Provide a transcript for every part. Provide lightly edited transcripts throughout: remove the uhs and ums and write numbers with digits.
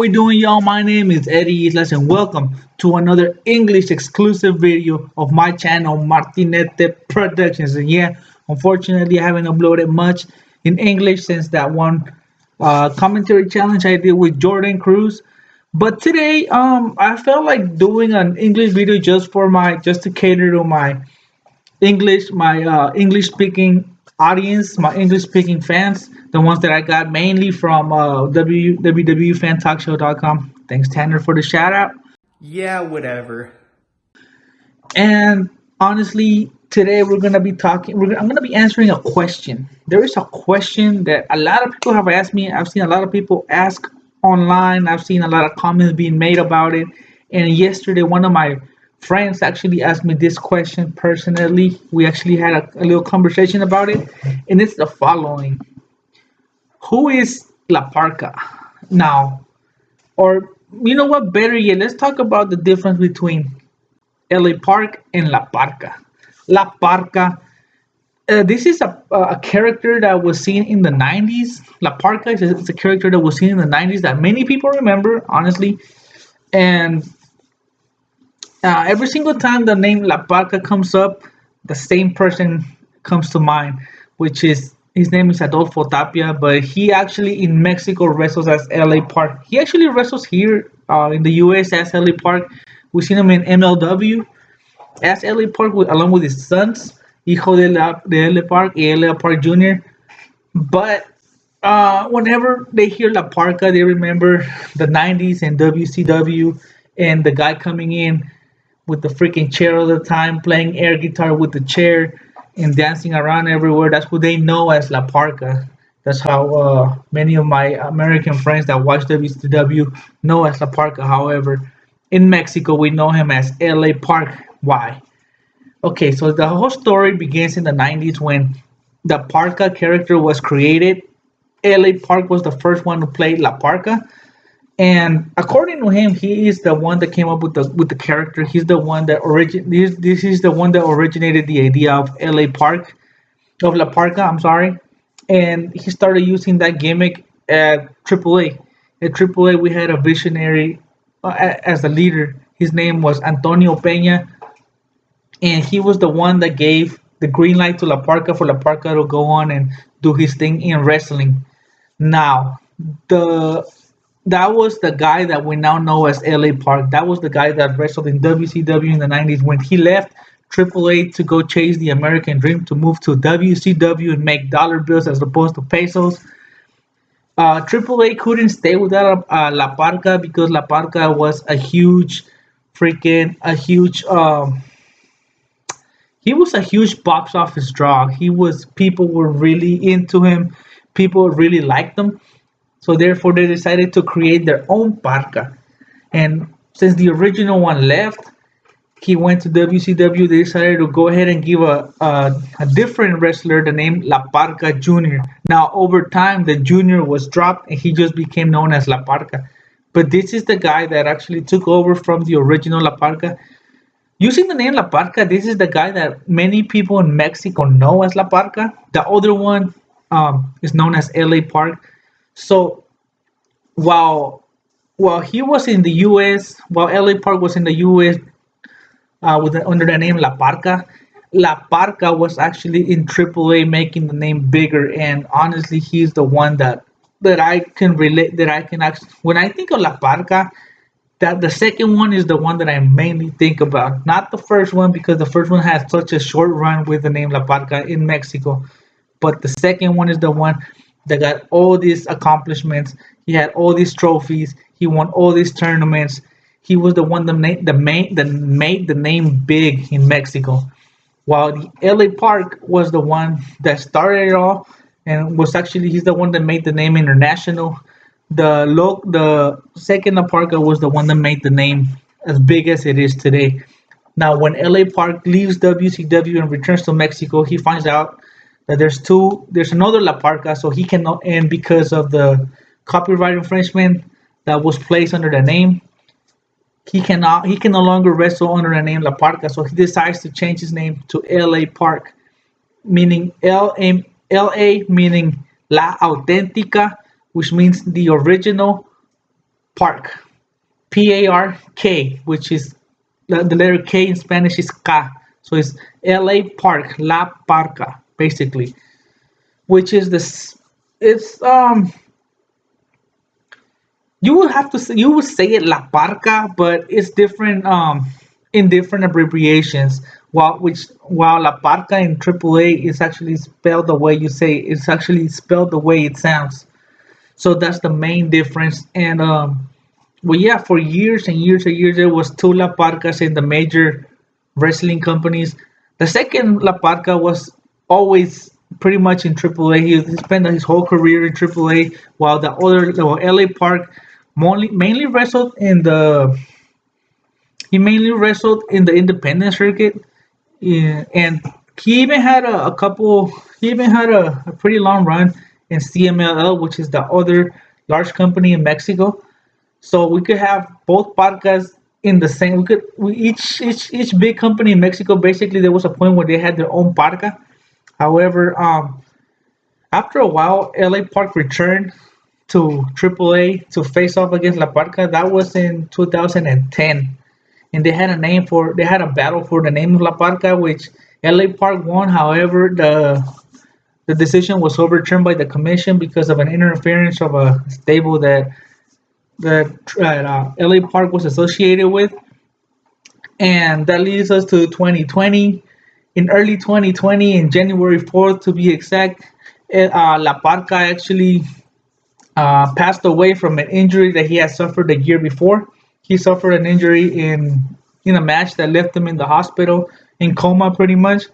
we doing, y'all? My name is Eddie Islas, and welcome to another English exclusive video of my channel, Martinete Productions. And yeah, unfortunately, I haven't uploaded much in English since that one commentary challenge I did with Jordan Cruz. But today, I felt like doing an English video just to cater to my English speaking audience, my English speaking fans, the ones that I got mainly from www.fantalkshow.com. Thanks, Tanner, for the shout out. Yeah, whatever. And honestly, today we're gonna be talking. I'm gonna be answering a question. There is a question that a lot of people have asked me. I've seen a lot of people ask online. I've seen a lot of comments being made about it. And yesterday, one of my friends actually asked me this question personally. We actually had a little conversation about it, and it's the following: Who is La Parka? Now, or you know what? Better yet, let's talk about the difference between L.A.Park and La.Park. La.Park, this is a character that was seen in the 90s. La.Park is a character that was seen in the 90s that many people remember, honestly. And every single time the name La.Park comes up, the same person comes to mind, which is his name is Adolfo Tapia, but he actually in Mexico wrestles as L.A.Park. He actually wrestles here in the US as L.A.Park. We've seen him in MLW as L.A.Park along with his sons, hijo de L.A.Park y L.A.Park Jr. But whenever they hear La Parka, they remember the 90s and WCW and the guy coming in with the freaking chair all the time, playing air guitar with the chair and dancing around everywhere. That's who they know as La Parka. That's how many of my American friends that watch WCW know as La Parka. However, in Mexico, we know him as L.A. Park. Why? Okay, so the whole story begins in the 90s when the Parka character was created. L.A. Park was the first one to play La Parka, and according to him, he is the one that came up with the character. He's the one that this is the one that originated the idea of L.A. Park of La Parka. I'm sorry, and he started using that gimmick at AAA. At AAA, we had a visionary as the leader. His name was Antonio Peña, and he was the one that gave the green light to La Parka for La Parka to go on and do his thing in wrestling. Now, the that was the guy that we now know as L.A. Park. That was the guy that wrestled in WCW in the 90s when he left AAA to go chase the American dream to move to WCW and make dollar bills as opposed to pesos. AAA couldn't stay without La Parka because La Parka was a huge he was a huge box office draw. People were really into him. People really liked him. So therefore they decided to create their own parka. And since the original one left, he went to WCW. They decided to go ahead and give a different wrestler the name La Parka Jr. Now over time the Junior was dropped and he just became known as La Parka. But this is the guy that actually took over from the original La Parka. Using the name La Parka, this is the guy that many people in Mexico know as La Parka. The other one is known as L.A.Park. So while he was in the U.S., while L.A.Park was in the U.S. Under the name La Parka was actually in AAA, making the name bigger. And honestly, he's the one that I can relate. That I can actually, when I think of La Parka, that the second one is the one that I mainly think about, not the first one because the first one had such a short run with the name La Parca in Mexico. But the second one is the one that got all these accomplishments. He had all these trophies. He won all these tournaments. He was the one that made the name big in Mexico. While the LA Park was the one that started it all and was actually he's the one that made the name international. The second Parker was the one that made the name as big as it is today. Now, when LA Park leaves WCW and returns to Mexico, he finds out that there's another La Parka, so he cannot, and because of the copyright infringement that was placed under the name, he can no longer wrestle under the name La Parka, so he decides to change his name to LA Park, meaning LA meaning La Auténtica, which means the original, Park, Park, which is the letter K in Spanish is K. So it's L.A. Park, La Parca, basically, which is this. It's you would have to say, you would say it La Parca, but it's different in different abbreviations. While La Parca in AAA is actually spelled the way you say it, it's actually spelled the way it sounds. So that's the main difference. And well, yeah, for years and years and years, there was two La Parcas in the major wrestling companies. The second La Parca was always pretty much in AAA. He spent his whole career in AAA, while the other, well, LA Park, mainly wrestled in the he mainly wrestled in the independent circuit. Yeah, and he even had a couple. He even had a pretty long run in CMLL, which is the other large company in Mexico. So we could have both podcasts in the same. Each big company in Mexico, basically there was a point where they had their own podcast. However, after a while, LA Park returned to AAA to face off against La Parca. That was in 2010, and they had a battle for the name of La Parca, which LA Park won. However, the decision was overturned by the commission because of an interference of a stable that LA Park was associated with, and that leads us to 2020. In early 2020, in January 4th to be exact, La Parca actually passed away from an injury that he had suffered the year before. He suffered an injury in a match that left him in the hospital in coma, pretty much,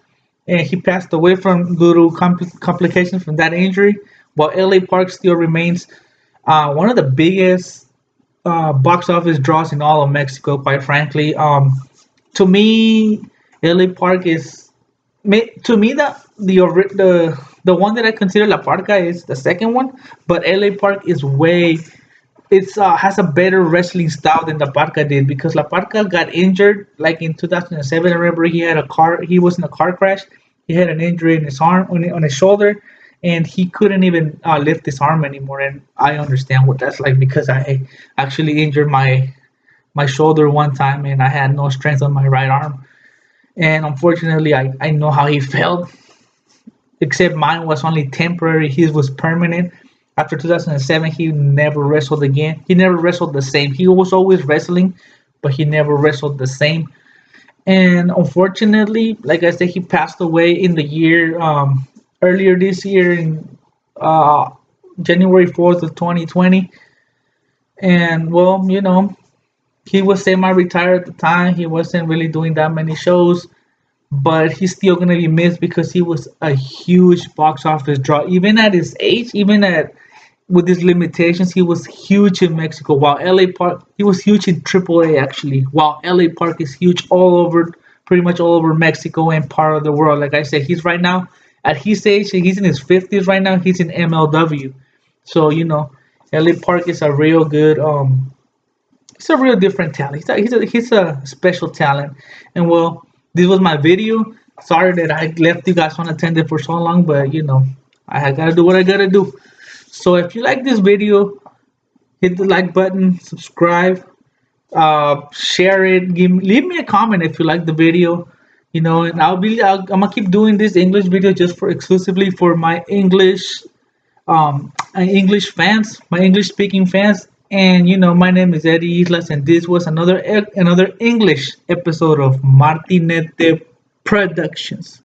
and he passed away from due to complications from that injury. While LA Park still remains one of the biggest box office draws in all of Mexico, quite frankly. To me, LA Park is to me the one that I consider La Parca is the second one, but LA Park is way it's has a better wrestling style than La Parca did because La Parca got injured like in 2007. I remember he was in a car crash. He had an injury in his arm on his shoulder, and he couldn't even lift his arm anymore. And I understand what that's like because I actually injured my shoulder one time and I had no strength on my right arm. And unfortunately, I know how he felt, except mine was only temporary. His was permanent. After 2007, he never wrestled again. He never wrestled the same. He was always wrestling, but he never wrestled the same. And unfortunately, like I said, he passed away in the year earlier this year in uh, January 4th of 2020. And well, he was semi-retired at the time. He wasn't really doing that many shows, but he's still gonna be missed because he was a huge box office draw. Even at his age, even at with his limitations, he was huge in Mexico. While LA Park, he was huge in AAA actually. While LA Park is huge all over, pretty much all over Mexico and part of the world. Like I said, he's right now at his age, he's in his 50s right now. He's in MLW, so LA Park is a real good he's a real different talent. He's a special talent. And well, this was my video. Sorry that I left you guys unattended for so long, but I gotta do what I gotta do. So if you like this video, hit the like button, subscribe, share it, leave me a comment if you like the video. And I'm gonna keep doing this English video just for exclusively for my English fans, my English speaking fans. And my name is Eddie Islas, and this was another English episode of Martinete Productions.